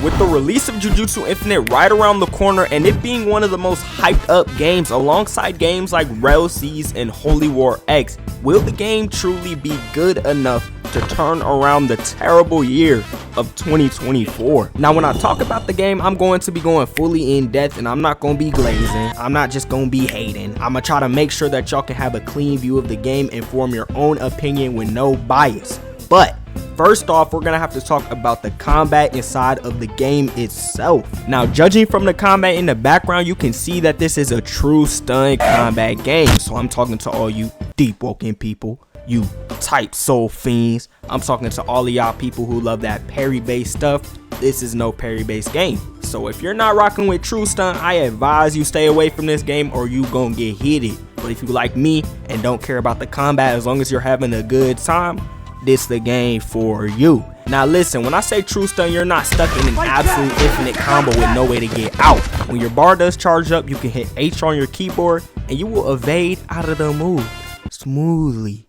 With the release of Jujutsu Infinite right around the corner and it being one of the most hyped up games alongside games like Rail Seas and Holy War X, will the game truly be good enough to turn around the terrible year of 2024? Now when I talk about the game, I'm going to be going fully in depth and I'm not going to be glazing. I'm not just going to be hating. I'm going to try to make sure that y'all can have a clean view of the game and form your own opinion with no bias. But first off, we're gonna have to talk about the combat inside of the game itself. Now, judging from the combat in the background, you can see that this is a true stun combat game. So I'm talking to all you deep woken people, you type soul fiends. I'm talking to all of y'all people who love that parry based stuff. This is no parry based game. So if you're not rocking with true stun, I advise you stay away from this game or you gonna get hit. But if you like me and don't care about the combat, as long as you're having a good time, this the game for you. Now listen, when I say true stun, you're not stuck in an absolute infinite combo with no way to get out. When your bar does charge up, you can hit H on your keyboard and you will evade out of the move smoothly,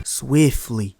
swiftly,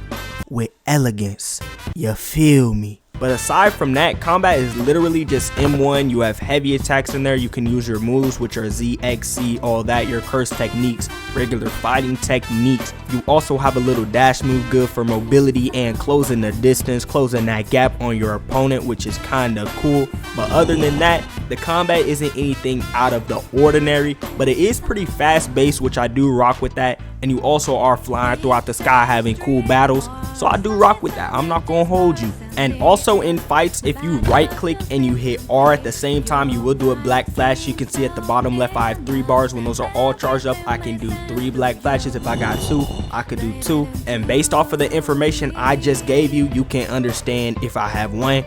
with elegance. You feel me? But aside from that, combat is literally just M1. You have heavy attacks in there. You can use your moves, which are Z, X, C, all that, your curse techniques, regular fighting techniques. You also have a little dash move good for mobility and closing the distance, closing that gap on your opponent, which is kind of cool. But other than that, the combat isn't anything out of the ordinary, but it is pretty fast paced, which I do rock with that. And you also are flying throughout the sky having cool battles, so I do rock with that. I'm not gonna hold you. And also in fights, if you right click and you hit R at the same time, you will do a black flash. You can see at the bottom left I have 3 bars. When those are all charged up, I can do 3 black flashes. If I got 2, I could do 2. And based off of the information I just gave you, you can understand if I have 1,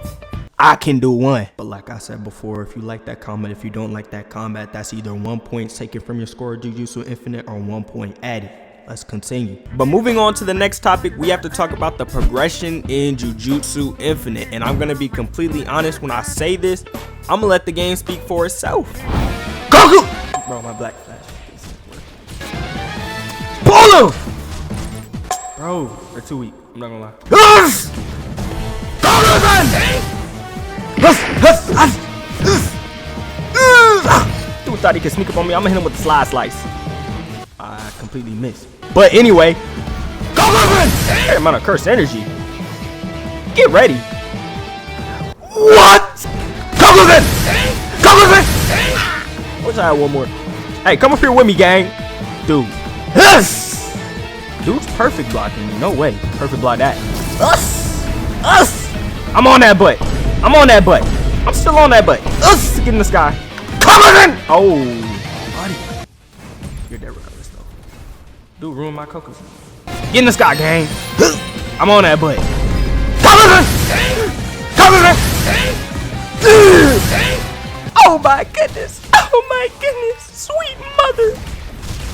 I can do 1. But like I said before, if you like that combat, if you don't like that combat, that's either 1 point taken from your score of Jujutsu Infinite or 1 point added. Let's continue. But moving on to the next topic, we have to talk about the progression in Jujutsu Infinite. And I'm gonna be completely honest when I say this, I'm gonna let the game speak for itself. Goku! Bro, my black flash. Pull him! Bro, they're too weak. I'm not gonna lie. Dude thought he could sneak up on me. I'm gonna hit him with the slide slice. I completely missed. But anyway, fair amount of cursed energy. Get ready. What? Wish I had one more. Hey, come up here with me, gang. Dude. Dude's perfect blocking me. No way. Perfect block that. I'm on that butt. I'm on that butt. I'm still on that butt. Get in the sky. Oh, buddy. You're dead regardless, though. Dude, ruined my cocos. Get in the sky, gang. I'm on that butt. Oh my goodness. Oh my goodness. Sweet mother.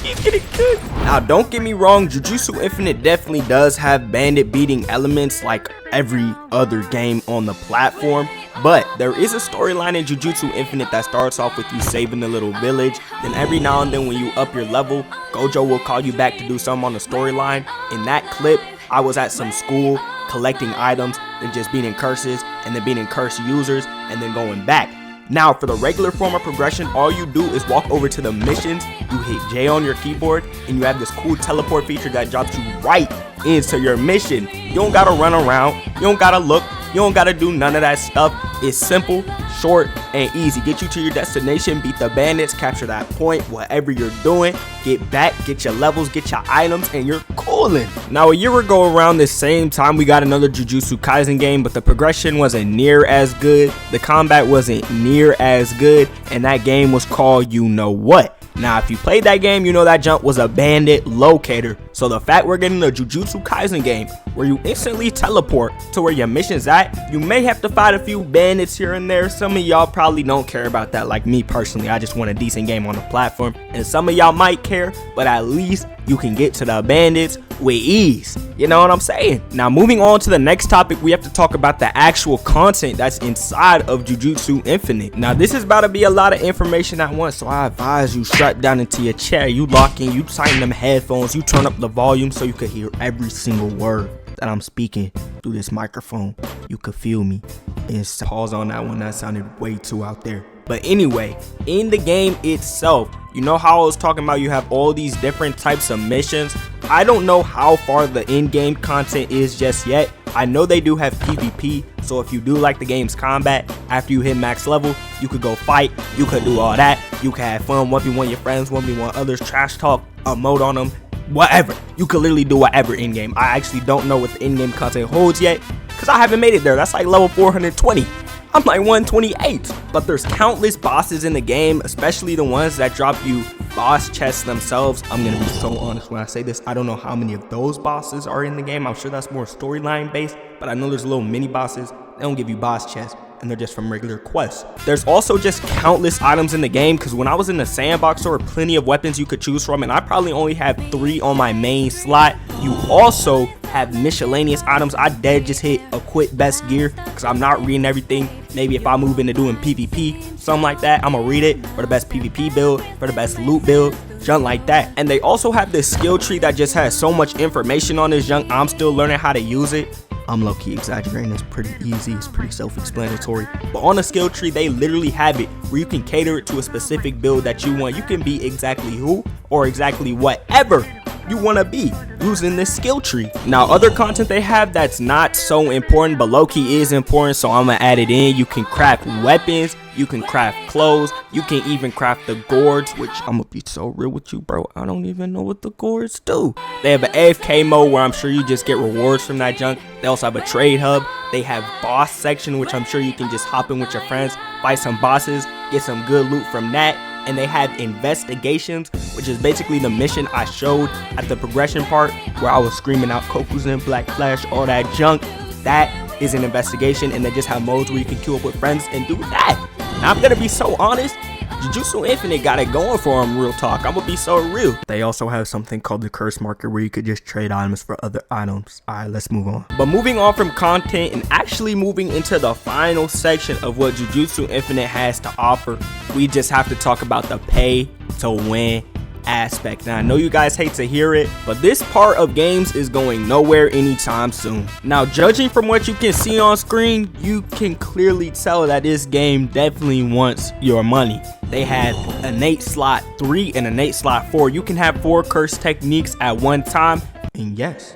Keep getting good. Now, don't get me wrong. Jujutsu Infinite definitely does have bandit beating elements like every other game on the platform. But there is a storyline in Jujutsu Infinite that starts off with you saving the little village. Then every now and then when you up your level, Gojo will call you back to do something on the storyline. In that clip, I was at some school collecting items, then just beating curses, and then beating curse users, and then going back. Now, for the regular form of progression, all you do is walk over to the missions, you hit J on your keyboard, and you have this cool teleport feature that drops you right into your mission. You don't gotta run around, you don't gotta look, you don't gotta do none of that stuff. It's simple, short, and easy. Get you to your destination, beat the bandits, capture that point, whatever you're doing, get back, get your levels, get your items, and you're coolin'. Now, a year ago around this same time, we got another Jujutsu Kaisen game, but the progression wasn't near as good, the combat wasn't near as good, and that game was called You Know What. Now, if you played that game, you know that jump was a bandit locator. So the fact we're getting a Jujutsu Kaisen game where you instantly teleport to where your mission's at, you may have to fight a few bandits here and there. Some of y'all probably don't care about that, like me personally. I just want a decent game on the platform. And some of y'all might care, but at least you can get to the bandits with ease. You know what I'm saying? Now, moving on to the next topic, we have to talk about the actual content that's inside of Jujutsu Infinite. Now, this is about to be a lot of information at once, so I advise you strap down into your chair, you lock in, you tighten them headphones, you turn up the volume so you can hear every single word that I'm speaking through this microphone, you could feel me. And pause on that one, that sounded way too out there. But anyway, in the game itself, you know how I was talking about you have all these different types of missions? I don't know how far the in-game content is just yet. I know they do have PvP, so if you do like the game's combat, after you hit max level, you could go fight, you could do all that, you can have fun, 1v1 your friends, 1v1 others, trash talk, emote on them, whatever. You could literally do whatever in-game. I actually don't know what the in-game content holds yet, because I haven't made it there. That's like level 420. I'm like 128. But there's countless bosses in the game, especially the ones that drop you boss chests themselves. I'm gonna be so honest when I say this. I don't know how many of those bosses are in the game. I'm sure that's more storyline based, but I know there's little mini bosses. They don't give you boss chests, and they're just from regular quests. There's also just countless items in the game, because when I was in the sandbox, there were plenty of weapons you could choose from, and I probably only have 3 on my main slot. You also have miscellaneous items. I dead just hit equip best gear because I'm not reading everything. Maybe if I move into doing PvP, something like that, I'm gonna read it for the best PvP build, for the best loot build, junk like that. And they also have this skill tree that just has so much information on this junk. I'm still learning how to use it. I'm low-key exaggerating. It's pretty easy. It's pretty self-explanatory. But on the skill tree, they literally have it where you can cater it to a specific build that you want. You can be exactly who or exactly whatever you want to be using this skill tree. Now, other content they have that's not so important, but low-key is important, so I'm gonna add it in. You can craft weapons, you can craft clothes, you can even craft the gourds, which I'm gonna be so real with you, bro, I don't even know what the gourds do. They have an AFK mode where I'm sure you just get rewards from that junk. They also have a trade hub. They have boss section, which I'm sure you can just hop in with your friends, fight some bosses, get some good loot from that. And they have investigations, which is basically the mission I showed at the progression part where I was screaming out Kokuzen, Black Flash, all that junk. That is an investigation, and they just have modes where you can queue up with friends and do that. Now, I'm gonna be so honest, Jujutsu Infinite got it going for them, real talk. I'm gonna be so real. They also have something called the curse marker where you could just trade items for other items. Alright, let's move on. But moving on from content and actually moving into the final section of what Jujutsu Infinite has to offer, we just have to talk about the pay to win aspect. Now, I know you guys hate to hear it, but this part of games is going nowhere anytime soon. Now, judging from what you can see on screen, you can clearly tell that this game definitely wants your money. They have innate slot 3 and innate slot 4. You can have 4 curse techniques at one time. And yes,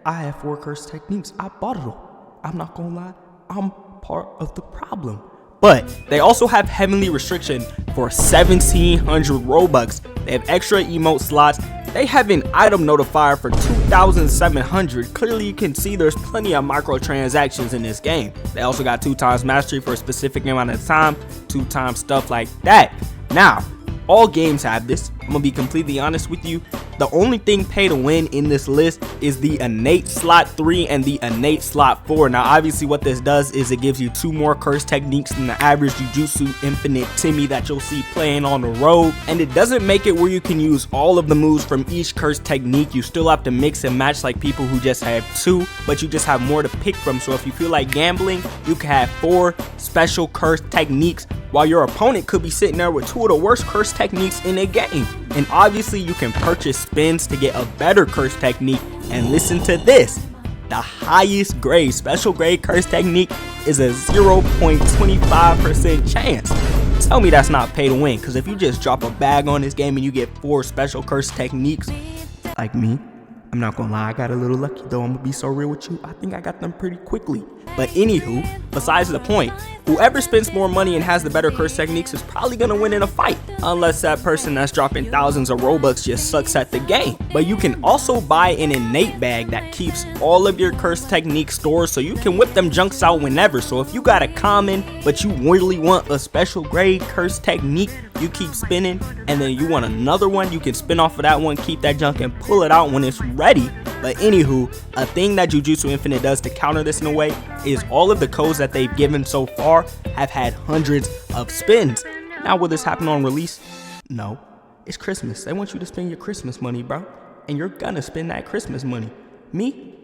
I have 4 curse techniques. I bought it all. I'm not gonna lie, I'm part of the problem. But they also have heavenly restriction for 1,700 Robux. They have extra emote slots. They have an item notifier for 2,700. Clearly you can see there's plenty of microtransactions in this game. They also got 2x mastery for a specific amount of time, 2x stuff like that. Now, all games have this. I'm gonna be completely honest with you. The only thing pay to win in this list is the innate slot 3 and the innate slot 4. Now, obviously what this does is it gives you 2 more curse techniques than the average Jujutsu Infinite Timmy that you'll see playing on the road. And it doesn't make it where you can use all of the moves from each curse technique. You still have to mix and match like people who just have 2, but you just have more to pick from. So if you feel like gambling, you can have 4 special curse techniques, while your opponent could be sitting there with 2 of the worst curse techniques in the game. And obviously you can purchase spins to get a better curse technique. And listen to this, the highest grade special grade curse technique is a 0.25% chance. Tell me that's not pay to win, because if you just drop a bag on this game and you get 4 special curse techniques, like me, I'm not gonna lie, I got a little lucky though. I'm gonna be so real with you, I think I got them pretty quickly. But anywho, besides the point, whoever spends more money and has the better curse techniques is probably gonna win in a fight, unless that person that's dropping thousands of Robux just sucks at the game. But you can also buy an innate bag that keeps all of your curse techniques stored, so you can whip them junks out whenever. So if you got a common, but you really want a special grade curse technique, you keep spinning, and then you want another one, you can spin off of that one, keep that junk, and pull it out when it's ready. But anywho, a thing that Jujutsu Infinite does to counter this in a way is all of the codes that they've given so far have had hundreds of spins. Now, will this happen on release? No. It's Christmas. They want you to spend your Christmas money, bro. And you're gonna spend that Christmas money. Me?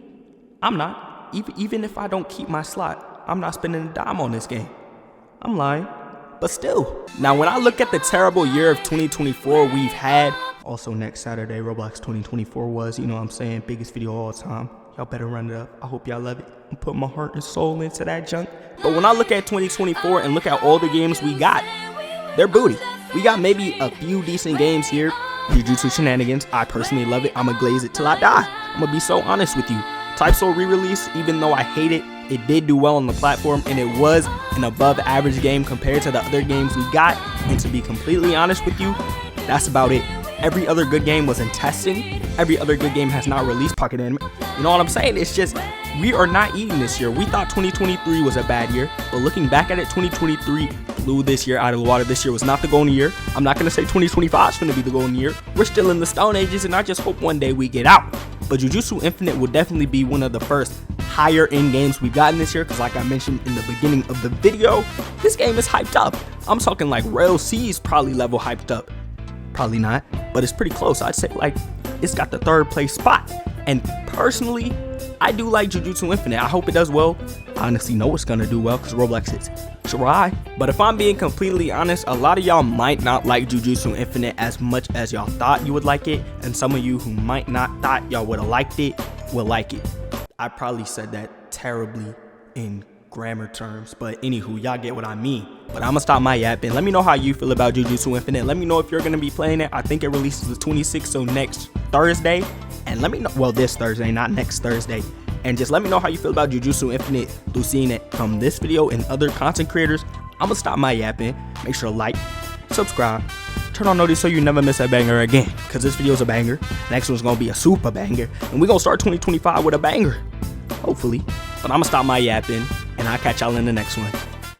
I'm not. Even if I don't keep my slot, I'm not spending a dime on this game. I'm lying. But still. Now, when I look at the terrible year of 2024 we've had, also next Saturday, Roblox 2024 was, you know what I'm saying, biggest video of all time. Y'all better run it up. I hope y'all love it. I'm putting my heart and soul into that junk. But when I look at 2024 and look at all the games we got, they're booty. We got maybe a few decent games here. Jujutsu Shenanigans, I personally love it. I'ma glaze it till I die. I'ma be so honest with you. Type Soul re-release, even though I hate it, it did do well on the platform, and it was an above average game compared to the other games we got. And to be completely honest with you, that's about it. Every other good game was in testing. Every other good game has not released pocket anime. You know what I'm saying? It's just, we are not eating this year. We thought 2023 was a bad year, but looking back at it, 2023 blew this year out of the water. This year was not the golden year. I'm not going to say 2025 is going to be the golden year. We're still in the Stone Ages, and I just hope one day we get out. But Jujutsu Infinite will definitely be one of the first higher end games we've gotten this year, because like I mentioned in the beginning of the video, this game is hyped up. I'm talking like Rail C's probably level hyped up. Probably not, but it's pretty close. I'd say like it's got the third place spot. And personally, I do like Jujutsu Infinite. I hope it does well. I honestly know it's gonna do well because Roblox is try. But if I'm being completely honest, a lot of y'all might not like Jujutsu Infinite as much as y'all thought you would like it, and some of you who might not thought y'all would have liked it will like it. I probably said that terribly in grammar terms, but anywho, y'all get what I mean. But I'm gonna stop my yapping. Let me know how you feel about Jujutsu Infinite. Let me know if you're gonna be playing it. I think it releases the 26th, so next Thursday. And let me know, well, this Thursday, not next Thursday. And just let me know how you feel about Jujutsu Infinite through seeing it from this video and other content creators. I'm gonna stop my yapping. Make sure to like, subscribe, turn on notice so you never miss a banger again, because this video is a banger. Next one's gonna be a super banger, and we're gonna start 2025 with a banger, hopefully. But I'm gonna stop my yapping, and I'll catch y'all in the next one.